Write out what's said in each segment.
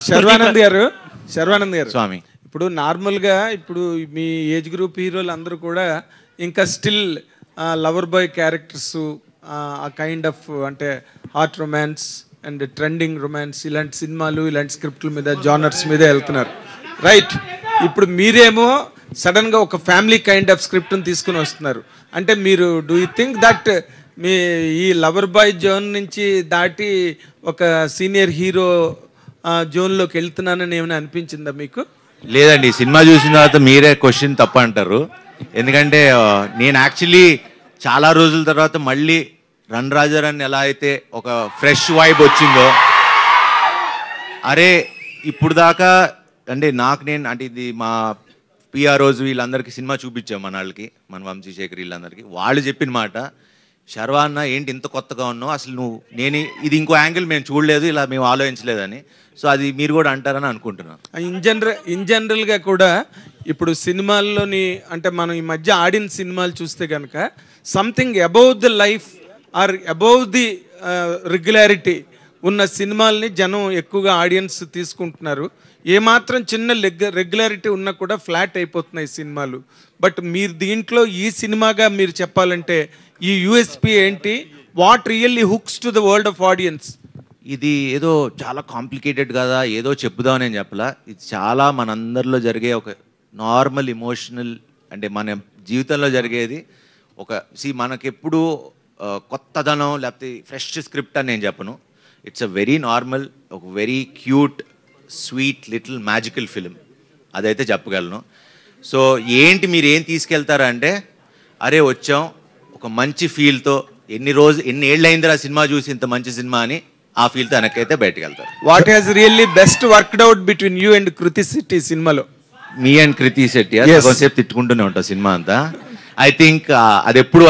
శర్వానంద్ గారు స్వామి, ఇప్పుడు నార్మల్గా ఇప్పుడు మీ ఏజ్ గ్రూప్ హీరోలు అందరూ కూడా ఇంకా స్టిల్ లవర్ బాయ్ క్యారెక్టర్స్, ఆ కైండ్ ఆఫ్ అంటే heart romance and trending romance ఇలాంటి సినిమాలు ఇలాంటి స్క్రిప్ట్ల మీద జానర్స్ మీద వెళ్తున్నారు, రైట్? ఇప్పుడు మీరేమో సడన్గా ఒక ఫ్యామిలీ కైండ్ ఆఫ్ స్క్రిప్ట్ని తీసుకుని వస్తున్నారు. అంటే మీరు డూ యూ థింక్ దట్ మీ ఈ లవర్ బాయ్ జోన్ నుంచి దాటి ఒక సీనియర్ హీరో జోన్లోకి వెళ్తున్నానని ఏమైనా అనిపించిందా మీకు? లేదండి, సినిమా చూసిన తర్వాత మీరే క్వశ్చన్ తప్ప అంటారు. ఎందుకంటే నేను యాక్చువల్లీ చాలా రోజుల తర్వాత మళ్ళీ రన్ రాజారాన్ని ఎలా అయితే ఒక ఫ్రెష్ వైబ్ వచ్చిందో, అరే ఇప్పుడు దాకా అంటే అంటే ఇది మా పిఆర్ఓస్ వీళ్ళందరికీ సినిమా చూపించాం, మన వాళ్ళకి, మన వంశీశేఖర్ వీళ్ళందరికీ. వాళ్ళు చెప్పిన మాట, శర్వా అన్న ఏంటి ఇంత కొత్తగా ఉన్నావు, అసలు ఇది ఇంకో యాంగిల్ మేము చూడలేదు, ఇలా మేము ఆలోచించలేదని. సో అది మీరు కూడా అంటారని అనుకుంటున్నాను. ఇన్ జనరల్గా కూడా ఇప్పుడు సినిమాల్లోని అంటే మనం ఈ మధ్య ఆడిన సినిమాలు చూస్తే కనుక something above the life or above the regularity ఉన్న సినిమాల్ని జనం ఎక్కువగా ఆడియన్స్ తీసుకుంటున్నారు. ఏమాత్రం చిన్న రెగ్యులారిటీ ఉన్నా కూడా ఫ్లాట్ అయిపోతున్నాయి సినిమాలు. బట్ మీరు దీంట్లో ఈ సినిమాగా మీరు చెప్పాలంటే ఈ యూఎస్పీ ఏంటి? What really hooks to the world of audience? ఇది ఏదో చాలా కాంప్లికేటెడ్ కదా, ఏదో చెప్పుదామని నేను చెప్పలా. ఇది చాలా మనందరిలో జరిగే ఒక నార్మల్ ఇమోషనల్, అంటే మన జీవితంలో జరిగేది. మనకెప్పుడు కొత్తదనం లేకపోతే ఫ్రెష్ స్క్రిప్ట్ అని నేను చెప్పను. ఇట్స్ అ వెరీ నార్మల్, ఒక very cute, sweet, little magical film, అదైతే చెప్పగలను. సో ఏంటి మీరు ఏం తీసుకెళ్తారా అంటే, అరే వచ్చాం ఒక మంచి ఫీల్తో, ఎన్ని ఏళ్ళు అయిందిరా సినిమా చూసి ఇంత మంచి సినిమా అని, ఆ ఫీల్తో వెనకైతే బయటకు వెళ్తారు. What has really best worked out between you and Krithi Shetty సినిమాలో? మీ అండ్ కృతి శెట్టి కొంతసేపు తిట్టుకుంటూనే ఉంటాం సినిమా అంతా. ఐ థింక్ అది ఎప్పుడు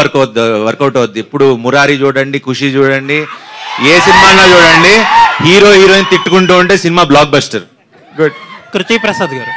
వర్కౌట్ అవుద్ది. ఇప్పుడు మురారి చూడండి, ఖుషి చూడండి, ఏ సినిమాలో చూడండి, హీరో హీరోయిన్ తిట్టుకుంటూ ఉంటే సినిమా బ్లాక్ బస్టర్. గుడ్. కృతి ప్రసాద్ గారు